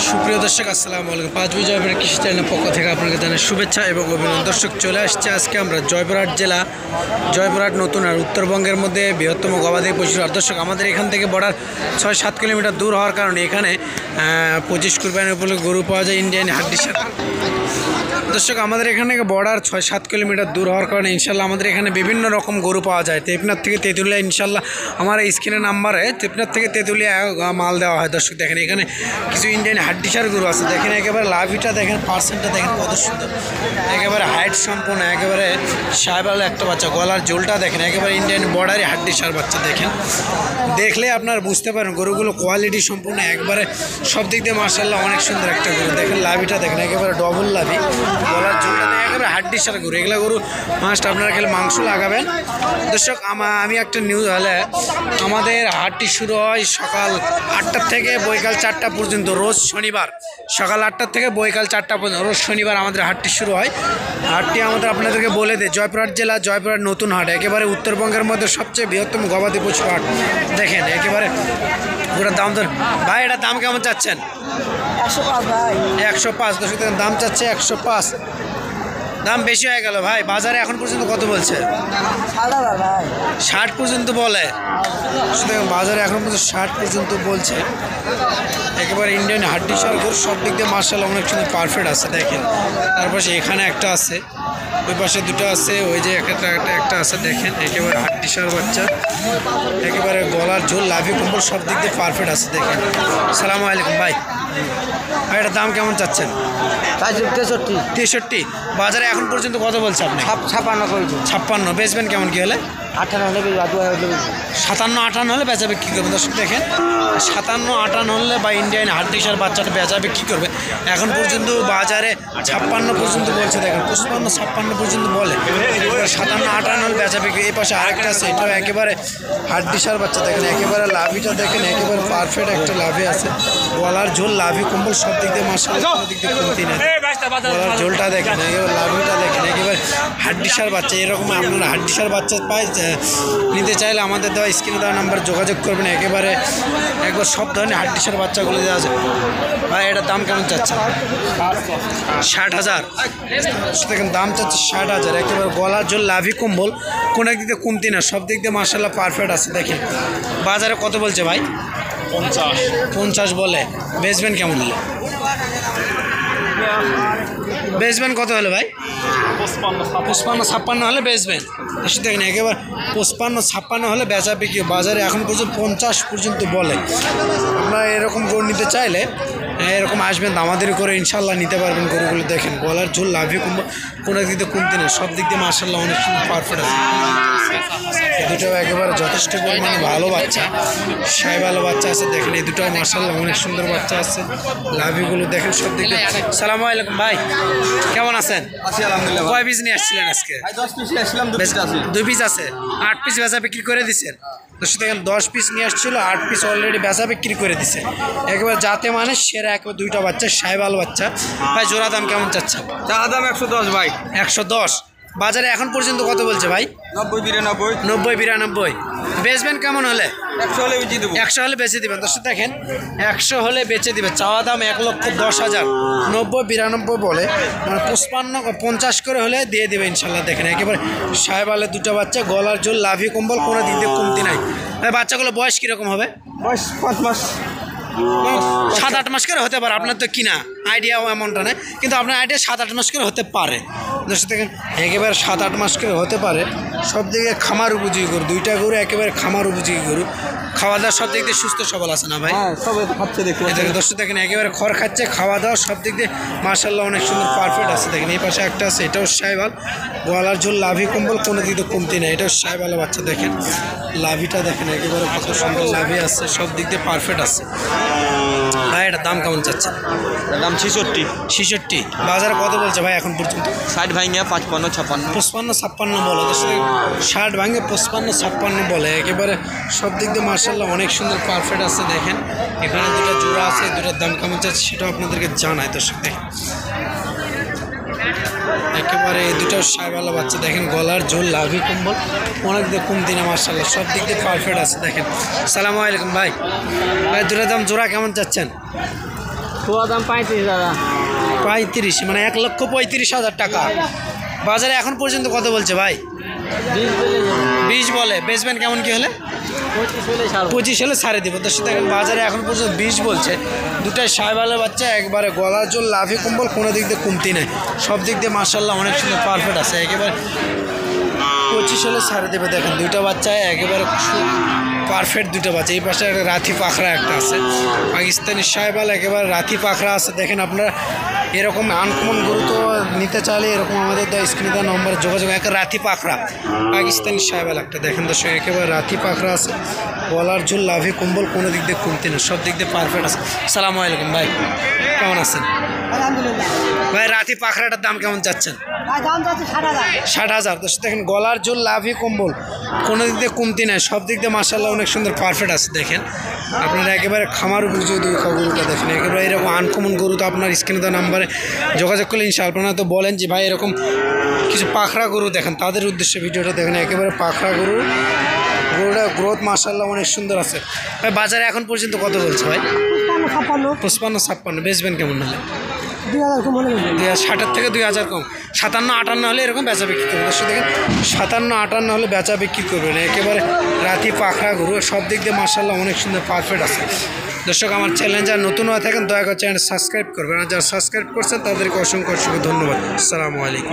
সুপ্রিয় দর্শক আসসালামু আলাইকুম। পাঁচ জয়পুরের কৃষি চ্যানেলের পক্ষ থেকে আপনাকে জানাই শুভেচ্ছা এবং অভিনন্দন। দর্শক চলে আসছে আজকে আমরা জয়পুরহাট জেলা, জয়পুরহাট নতুন আর উত্তরবঙ্গের মধ্যে বৃহত্তম গবাদি পশুর হাট। দর্শক আমাদের এখান থেকে বর্ডার 6-7 কিলোমিটার দূর হওয়ার কারণে এখানে 25 কুরবানির উপলক্ষে গরু পাওয়া যায় ইন্ডিয়ান হাড্ডির সাথে। দর্শক আমাদের এখান থেকে বর্ডার 6-7 কিলোমিটার দূর হওয়ার কারণে ইনশাল্লাহ আমাদের এখানে বিভিন্ন রকম গরু পাওয়া যায়। তেপনার থেকে তেঁতুলিয়া ইনশাল্লাহ আমার এই স্ক্রিনের নাম্বারে তেপনার থেকে তেঁতুলিয়া মাল দেওয়া হয়। দর্শক দেখেন এখানে কিছু ইন্ডিয়ান হাড্ডিসার গরু আছে, দেখেন একেবারে লাভিটা দেখেন, পার্সেন্টটা দেখেন কত সুন্দর, একেবারে হাইট সম্পূর্ণ, একেবারে সাহেবাল একটা বাচ্চা, গলার জোলটা দেখেন একেবারে ইন্ডিয়ান বর্ডারি হাড্ডিসার বাচ্চা। দেখেন দেখলে আপনারা বুঝতে পারেন গরুগুলো কোয়ালিটি সম্পূর্ণ একবারে সব দিক দিয়ে মার্শাল্লাহ অনেক সুন্দর একটা গরু। দেখেন লাভিটা দেখেন একেবারে ডবল লাভি, গলার জোলটা দেখেন একেবারে হাড্ডিসার গরু। এগুলো গরু মাস্ট আপনারা খেলে মাংস লাগাবেন। দর্শক আমি একটা নিউজ হলে আমাদের হাটটি শুরু হয় সকাল 8টার থেকে বৈকাল 4টা পর্যন্ত, রোজ শনিবার সকাল 8টার থেকে বৈকাল 4টা পর্যন্ত, রোজ শনিবার আমাদের হাটটি শুরু হয়। হাটটি আমাদের আপনাদেরকে বলে দেয় জয়পুরহাট জেলা, জয়পুরহাট নতুন হাট, একেবারে উত্তরবঙ্গের মধ্যে সবচেয়ে বৃহত্তম গবাদি পশু হাট। দেখেন একেবারে ওটার দাম ধর ভাই, এটার দাম কেমন চাচ্ছেন? 105 ভাই। 105। দর্শক দাম চাচ্ছে 105। দাম বেশি হয়ে গেল ভাই। বাজারে এখন পর্যন্ত কত বলছে? 60 ভাই। 60 পর্যন্ত বলে। বাজারে এখন পর্যন্ত 60 পর্যন্ত বলছে। একেবারে ইন্ডিয়ান হাড্ডিসার গরু, সব দিক দিয়ে মার্শাল অনেক সুন্দর পারফেক্ট আছে। দেখেন তারপাশে এখানে একটা আছে, ওই পাশে দুটো আছে, ওই যে একটা আছে। দেখেন একেবারে হাড্ডিসার বাচ্চা, একেবারে গলার ঝোল, লাভি কম্বল সব দিক দিয়ে পারফেক্ট আছে। দেখেন আসসালামু আলাইকুম ভাই, ভাই এটার দাম কেমন চাচ্ছেন? 63। বাজারে এখন পর্যন্ত কত বলছে আপনি? 56। বেচবেন কেমন কি হলে? 57-58 হলে বেচা বিক্রি করবে। দর্শক দেখেন 57-58 হলে বা ইন্ডিয়ান হাড্ডিসার বাচ্চাটা বেচা বিক্রি করবে। এখন পর্যন্ত বাজারে 56 পর্যন্ত বলছে। দেখেন 55-56 পর্যন্ত বলে, 57-58 হলে বেচা বিক্রি। এই পাশে আরেকটা আছে, এটাও একেবারে হাড্ডিসার বাচ্চা। দেখেন একেবারে লাভিটা দেখেন একেবারে পারফেক্ট একটা লাভি আছে, গলার ঝোল, লাভি কম্বল সব দিক দিয়ে মার্শাল্লাহ দিক দিয়ে কমতি নেই। গলার ঝোলটা দেখেন একেবারে লাভিটা দেখেন একেবারে হাড্ডিসার বাচ্চা। এরকম আপনারা হাড্ডিসার বাচ্চা পাই নিতে চাইলে আমাদের দেওয়া স্ক্রিনে দেওয়া নাম্বার যোগাযোগ করবেন। একবার সব ধরনের হাড্ডিসার বাচ্চাগুলো দেওয়া যায়। ভাই এটার দাম কেমন চাচ্ছে? 60,000। দেখেন দাম চাচ্ছে 60,000। একেবারে গলার জল, লাভি কম্বল কোনো দিক দিয়ে কমতি না, সব দিক দিয়ে মার্শাল্লাহ পারফেক্ট আছে। দেখেন বাজারে কত বলছে ভাই? 50 বলে। বেচবেন কেমন হলে? বেচবেন কত হলে ভাই? 55-56 হলে বেচবেন। দেখেন একেবারে 55-56 হলে বেচা বিক্রি। বাজারে এখন পর্যন্ত 50 পর্যন্ত বলে। আপনারা এরকম গরু নিতে চাইলে এরকম আসবেন, দামাদারি করে ইনশাল্লাহ নিতে পারবেন গরুগুলো। দেখেন গলার ঝোল, লাভি কম্বল কোনো দিক দিয়ে কমতি নেই, সব দিক দিয়ে মার্শাল্লাহ অনেক সুন্দর পারফেক্ট আছে। এই দুটাও একেবারে যথেষ্ট পরিমাণে ভালো বাচ্চা, ভালো বাচ্চা আছে। দেখেন এই দুটাও মার্শাল্লাহ অনেক সুন্দর বাচ্চা আছে। লাভিগুলো দেখেন সব দিক দিয়ে। সালামু আলাইকুম ভাই, কেমন আছেন? আলহামদুলিল্লাহ। কয় পিস নিয়ে আসছিলেন আজকে? 10 পিস আসলাম, 2 পিস আছে। 2 পিস আছে, 8 পিস বেচা বিক্রি করে দিচ্ছেন। দেখেন 10 পিস নিয়ে আসছিল, 8 পিস অলরেডি বেচা বিক্রি করে দিচ্ছে। একেবারে যাতে মানে সেরা, একবার 2টা বাচ্চা, সাহেবাল বাচ্চা। ভাই জোড়া দাম কেমন চাচ্ছে? চার দাম 110 ভাই। 110। বাজারে এখন পর্যন্ত কত বলছে ভাই? 90-92। 90-92। বেচবেন কেমন হলে? 100 হলে বেচে দেবো। 100 হলে বেচে দিবেন। দর্শক দেখেন 100 হলে বেচে দিবে। চাওয়া দাম 1,10,000। 90-92 বলে, মানে 55-50 করে হলে দিয়ে দেবে ইনশাল্লাহ। দেখেন একেবারে সাহেবালের 2টা বাচ্চা, গলার জোল, লাভি কম্বল কোনো দিক দিয়ে কমতি নাই। বাচ্চাগুলো বয়স কীরকম হবে? বয়স 5 মাস। 7-8 মাস করে হতে পারে। আপনার তো কিনা আইডিয়াও এমনটা নেই, কিন্তু আপনার আইডিয়া 7-8 মাস করে হতে পারে। দর্শক দেখেন একেবারে 7-8 মাস করে হতে পারে। সব দিকে খামার উপযোগী গরু, 2টা গরু একেবারে খামার উপযোগী গরু। খাওয়া দাওয়া সব দিক দিয়ে সুস্থ সবল আছে না ভাই? সবাই খাচ্ছে দেখুন। দর্শক দেখেন একেবারে খড় খাচ্ছে, খাওয়া দাওয়া সব দিক দিয়ে মার্শাল্লাহ অনেক সুন্দর পারফেক্ট আছে। দেখেন এই পাশে একটা আছে, এটাও সাহেবাল, গলার ঝোল, লাভি কম্বল কোনো দিক দিয়ে কমতি নেই। এটাও সাহেবালের বাচ্চা। দেখেন লাভিটা দেখেন একেবারে কত সুন্দর লাভি আছে, সব দিক দিয়ে পারফেক্ট আছে। ভাই এটার দাম কেমন চাচ্ছে? দাম 66। বাজারে কত বলছে ভাই এখন পর্যন্ত? 60 ভাঙিয়া 55-56। 55-56 বলে। 60 ভাঙে 55-56 বলে। একেবারে সব দিক দিয়ে মার্শাল্লাহ অনেক সুন্দর পারফেক্ট আছে। দেখেন এখানে 2টা জোড়া আছে, 2টার দাম কেমন চাচ্ছে সেটাও আপনাদেরকে জানায়। দর্শক দেখেন একেবারে এই 2টাও সাহেবালা বাচ্চা। দেখেন গলার ঝোল, লাভি কম্বল অনেক দিয়ে কমতি না মার্শাল্লাহ, সব দিক দিয়ে পারফেক্ট আছে। দেখেন সালামু আলাইকুম ভাই, 2টার দাম জোড়া কেমন চাচ্ছেন? পুরো দাম 35,000। 35 মানে 1,35,000 টাকা। বাজারে এখন পর্যন্ত কত বলছে ভাই? 20 বলে। বেচবেন কেমন কি হলে? 25 হলে ছাড়ে দিব। দর্শক দেখেন বাজারে এখন পর্যন্ত 20 বলছে। দুটাই সাইবালের বাচ্চা, একবারে গলার জোর, লাভি কম্বল, কোনো দিক দিয়ে কমতি নেই, সব দিক দিয়ে মাশাআল্লাহ অনেক সুন্দর পারফেক্ট আছে। একেবারে 25 হলে ছাড়ে দেবে। দেখেন দুইটা বাচ্চা একেবারে পারফেক্ট দুটো বাচ্চা। এই পাশে একটা রাথি পাখরা একটা আছে, পাকিস্তানি সাইবাল, একেবারে রাথি পাখরা আছে। দেখেন আপনারা এরকম আনকমন গরু তো নিতে চাইলে এরকম আমাদের স্ক্রিনে দেওয়া নম্বরে যোগাযোগ। একটা রাথি পাখরা পাকিস্তানি সাইবাল একটা। দেখেন দর্শক একেবারে রাথি পাখরা আছে, গলার ঝুল, লাভি কম্বল, কোনো দিক দিয়ে কমতি না, সব দিক দিয়ে পারফেক্ট আছে। আসসালামু আলাইকুম ভাই, কেমন আছেন ভাই? রাথি পাখরাটার দাম কেমন চাচ্ছেন? 60,000। দর্শক দেখেন গলার ঝুল, লাভি কম্বল, কোনো দিক দিয়ে কমতি নাই, সব দিক দিয়ে মাশাআল্লাহ অনেক সুন্দর পারফেক্ট আছে। দেখেন আপনারা একেবারে খামার উপর যদি গরুটা দেখেন, একেবারে এরকম আনকমন গরু তো আপনার স্ক্রিনে দেওয়া নাম্বারে যোগাযোগ করলে ইনশাআল্লাহ আপনারা তো বলেন যে ভাই এরকম কিছু পাখরা গরু দেখেন, তাদের উদ্দেশ্যে ভিডিওটা দেখেন। একেবারে পাখরা গরু, গরুটা গ্রোথ মাশাআল্লাহ অনেক সুন্দর আছে। ভাই বাজারে এখন পর্যন্ত কত বলছে ভাই? 55-56। বেচবেন কেমন হলে? 60 থেকে 2,000 কম, 57-58 হলে এরকম বেচা বিক্রি করবেন। দর্শক দেখেন 57-58 হলে বেচা বিক্রি করবেন। একেবারে রাতি পাখরা গরু, সব দিক দিয়ে মাশাআল্লাহ অনেক সুন্দর পারফেক্ট আছে। দর্শক আমার চ্যানেল যারা নতুন হয়ে থাকেন দয়া করে চ্যানেল সাবস্ক্রাইব করবেন, আর যারা সাবস্ক্রাইব করছেন তাদেরকে অসংখ্য অসংখ্য ধন্যবাদ। আসসালামু আলাইকুম।